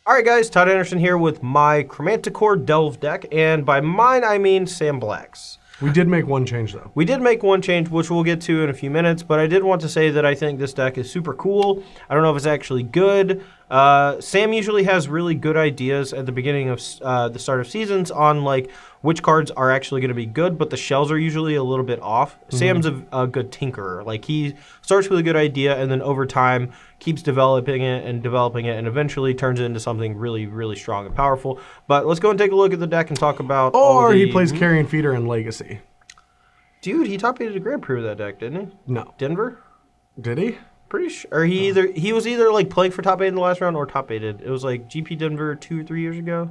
Alright guys, Todd Anderson here with my Chromanticore Delve deck, and by mine I mean Sam Black's. We did make one change though. We did make one change, which we'll get to in a few minutes, but I did want to say that I think this deck is super cool. I don't know if it's actually good. Sam usually has really good ideas at the beginning of the start of seasons on like which cards are actually going to be good, but the shells are usually a little bit off. Sam's a good tinkerer. Like he starts with a good idea and then over time keeps developing it, and eventually turns it into something really, really strong and powerful. But let's go and take a look at the deck and talk about Or he plays Carrion Feeder in Legacy. Dude, he top-aided a Grand Prix with that deck, didn't he? No. Denver? Did he? Pretty sure. Or he was either like playing for top 8 in the last round or top 8'd. It was like GP Denver 2 or 3 years ago.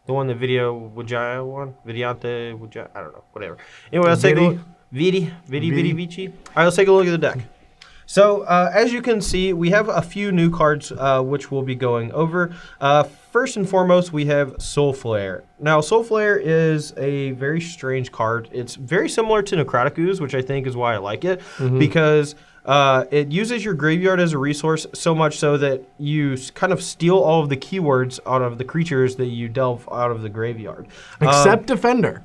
The one that Video Wajaya won. Vidiante Wajaya. I don't know. Whatever. Anyway, let's take a look. Vidi Vici. All right, let's take a look at the deck. So, as you can see, we have a few new cards which we'll be going over. First and foremost, we have Soul Flare. Now, Soul Flare is a very strange card. It's very similar to Necrotic Ooze, which I think is why I like it, because it uses your graveyard as a resource so much so that you kind of steal all of the keywords out of the creatures that you delve out of the graveyard. Except Defender.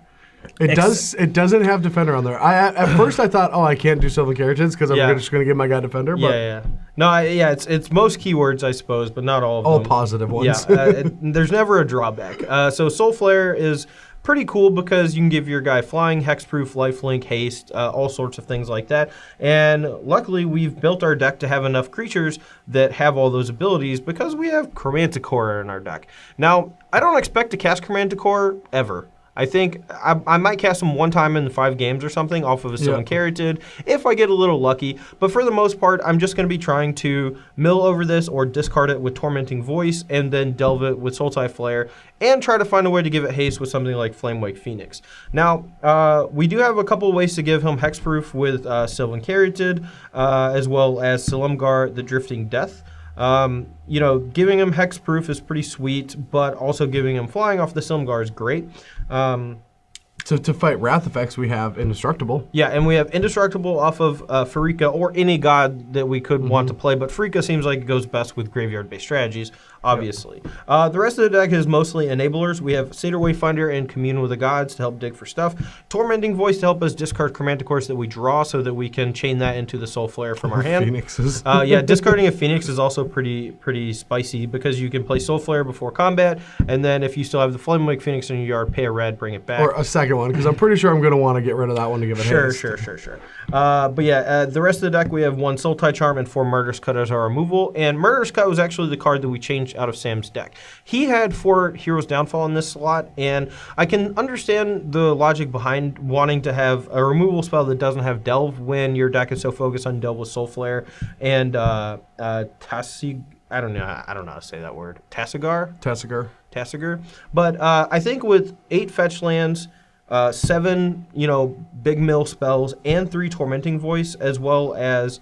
It doesn't have Defender on there. At first I thought, oh, I can't do Sylvan Caryatids because I'm just going to give my guy Defender. But No, it's most keywords, I suppose, but not all of them. All positive ones. Yeah, there's never a drawback. So Soul Flare is pretty cool because you can give your guy flying, hexproof, lifelink, haste, all sorts of things like that. And luckily, we've built our deck to have enough creatures that have all those abilities because we have Chromanticore in our deck. Now, I don't expect to cast Chromanticore ever. I think I might cast him one time in 5 games or something off of a Sylvan Caryatid if I get a little lucky. But for the most part, I'm just going to be trying to mill over this or discard it with Tormenting Voice and then delve it with Sultai Flare and try to find a way to give it haste with something like Flamewake Phoenix. Now, we do have a couple of ways to give him hexproof with Sylvan Caryatid as well as Silumgar the Drifting Death. You know, giving him hexproof is pretty sweet, but also giving him flying off the Silumgar is great. So to fight Wrath effects, we have Indestructible. Yeah, and we have Indestructible off of Pharika or any god that we could want to play, but Pharika seems like it goes best with graveyard-based strategies, obviously. The rest of the deck is mostly enablers. We have Satyr Wayfinder and Commune with the Gods to help dig for stuff. Tormenting Voice to help us discard Chromanticores that we draw so that we can chain that into the Soul Flare from our hand. Phoenixes. Yeah, discarding a Phoenix is also pretty spicy because you can play Soul Flare before combat, and then if you still have the Flamewake Phoenix in your yard, pay a red, bring it back. Or a second one, because I'm pretty sure I'm going to want to get rid of that one to give it haste. Sure. But yeah, the rest of the deck, we have 1 Sultai Charm and 4 Murderous Cut as our removal, and Murderous Cut was actually the card that we changed out of Sam's deck. He had 4 Hero's Downfall in this slot, and I can understand the logic behind wanting to have a removal spell that doesn't have Delve when your deck is so focused on Delve with Soul Flare and Tasig. I don't know how to say that word. Tasigur. But I think with 8 fetch lands, 7, big mill spells, and 3 Tormenting Voice, as well as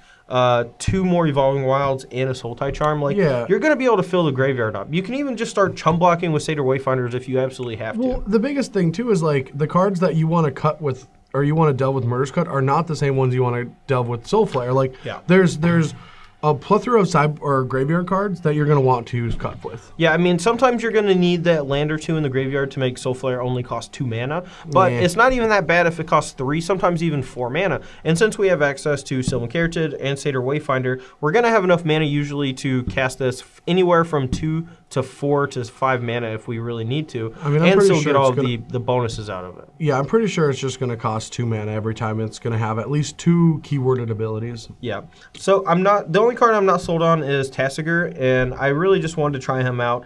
2 more Evolving Wilds and a Sultai Charm, you're going to be able to fill the graveyard up. You can even just start chum blocking with Satyr Wayfinders if you absolutely have to. Well, the biggest thing too is like the cards that you want to cut with, or you want to delve with Murderous Cut, are not the same ones you want to delve with Soul Flare. Like there's a plethora of graveyard cards that you're going to want to use cut with. Yeah, I mean, sometimes you're going to need that land or 2 in the graveyard to make Soul Flare only cost 2 mana, but it's not even that bad if it costs 3, sometimes even 4 mana. And since we have access to Sylvan Caryatid and Satyr Wayfinder, we're going to have enough mana usually to cast this anywhere from 2 to 4 to 5 mana if we really need to, and still get all the bonuses out of it. Yeah, I'm pretty sure it's just going to cost 2 mana every time. It's going to have at least 2 keyworded abilities. Yeah. So the only card I'm not sold on is Tasigur, and I really just wanted to try him out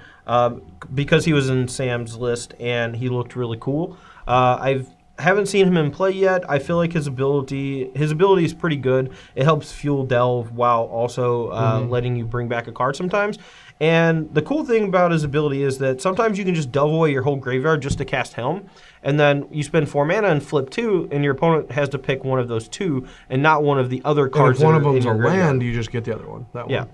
because he was in Sam's list and he looked really cool. I haven't seen him in play yet. I feel like his ability is pretty good. It helps fuel Delve while also letting you bring back a card sometimes. And the cool thing about his ability is that sometimes you can just delve away your whole graveyard just to cast Helm, and then you spend 4 mana and flip 2, and your opponent has to pick one of those 2 and not one of the other cards. And if one of them's a land, you just get the other one. That one.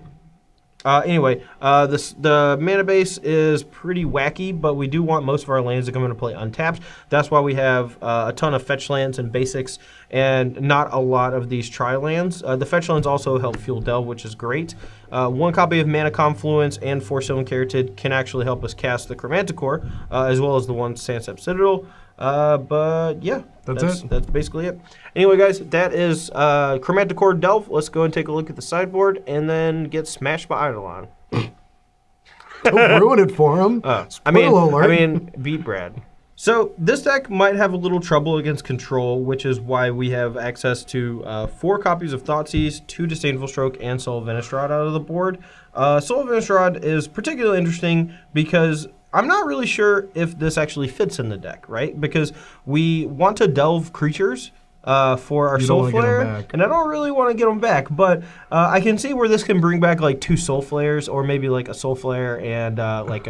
Anyway, the mana base is pretty wacky, but we do want most of our lands to come into play untapped. That's why we have a ton of fetch lands and basics, and not a lot of these tri-lands. The fetch lands also help fuel Delve, which is great. 1 copy of Mana Confluence and 4 Stone Carotid can actually help us cast the Chromanticore, as well as the 1 Sandsep Citadel. But yeah, that's basically it. Anyway, guys, that is Chromanticore Delve. Let's go and take a look at the sideboard and then get smashed by Eidolon. Don't ruin it for him. I mean, beat Brad. So this deck might have a little trouble against control, which is why we have access to 4 copies of Thoughtseize, 2 Disdainful Stroke, and Soul of Innistrad out of the board. Soul of Innistrad is particularly interesting because I'm not really sure if this actually fits in the deck, right? Because we want to delve creatures for our Soul Flare, and I don't really want to get them back, but I can see where this can bring back like 2 Soul Flares, or maybe like a Soul Flare and like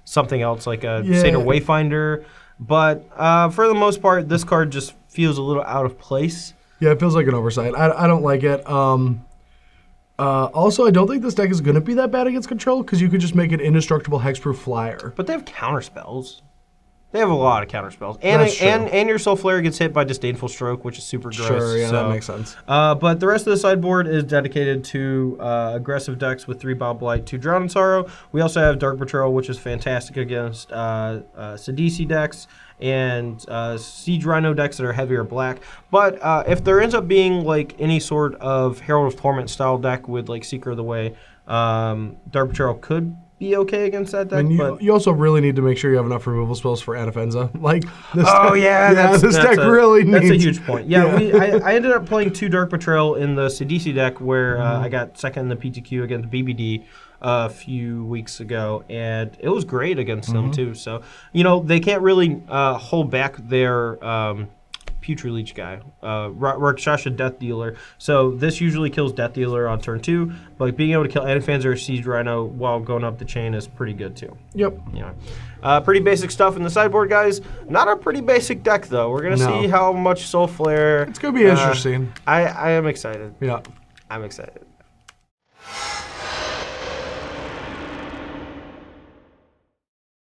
something else, like a Satyr Wayfinder. But for the most part, this card just feels a little out of place. Yeah, it feels like an oversight. I don't like it. Also, I don't think this deck is going to be that bad against control, because you could just make an indestructible hexproof flyer. But they have counterspells. They have a lot of counterspells. And your Soul Flare gets hit by Disdainful Stroke, which is super gross. Sure, yeah, that makes sense. But the rest of the sideboard is dedicated to aggressive decks with 3 Bob Blight, 2 Drown in Sorrow. We also have Dark Betrayal, which is fantastic against Sidisi decks and Siege Rhino decks that are heavier black. But if there ends up being like any sort of Herald of Torment style deck with like Seeker of the Way, Dark Betrayal could be okay against that deck. And you also really need to make sure you have enough removal spells for Anafenza. Like this this deck really needs. That's a huge point. Yeah, I ended up playing 2 Dark Betrayal in the Sidisi deck where I got second in the PTQ against BBD a few weeks ago, and it was great against them too. So, you know, they can't really hold back their Putrid Leech guy, Rakshasha Death Dealer. So this usually kills Death Dealer on turn 2, but being able to kill Anafenza or Siege Rhino while going up the chain is pretty good too. Yep. Yeah. Pretty basic stuff in the sideboard, guys. Not a pretty basic deck though. We're gonna see how much Soul Flare. It's gonna be interesting. I am excited. Yeah. I'm excited.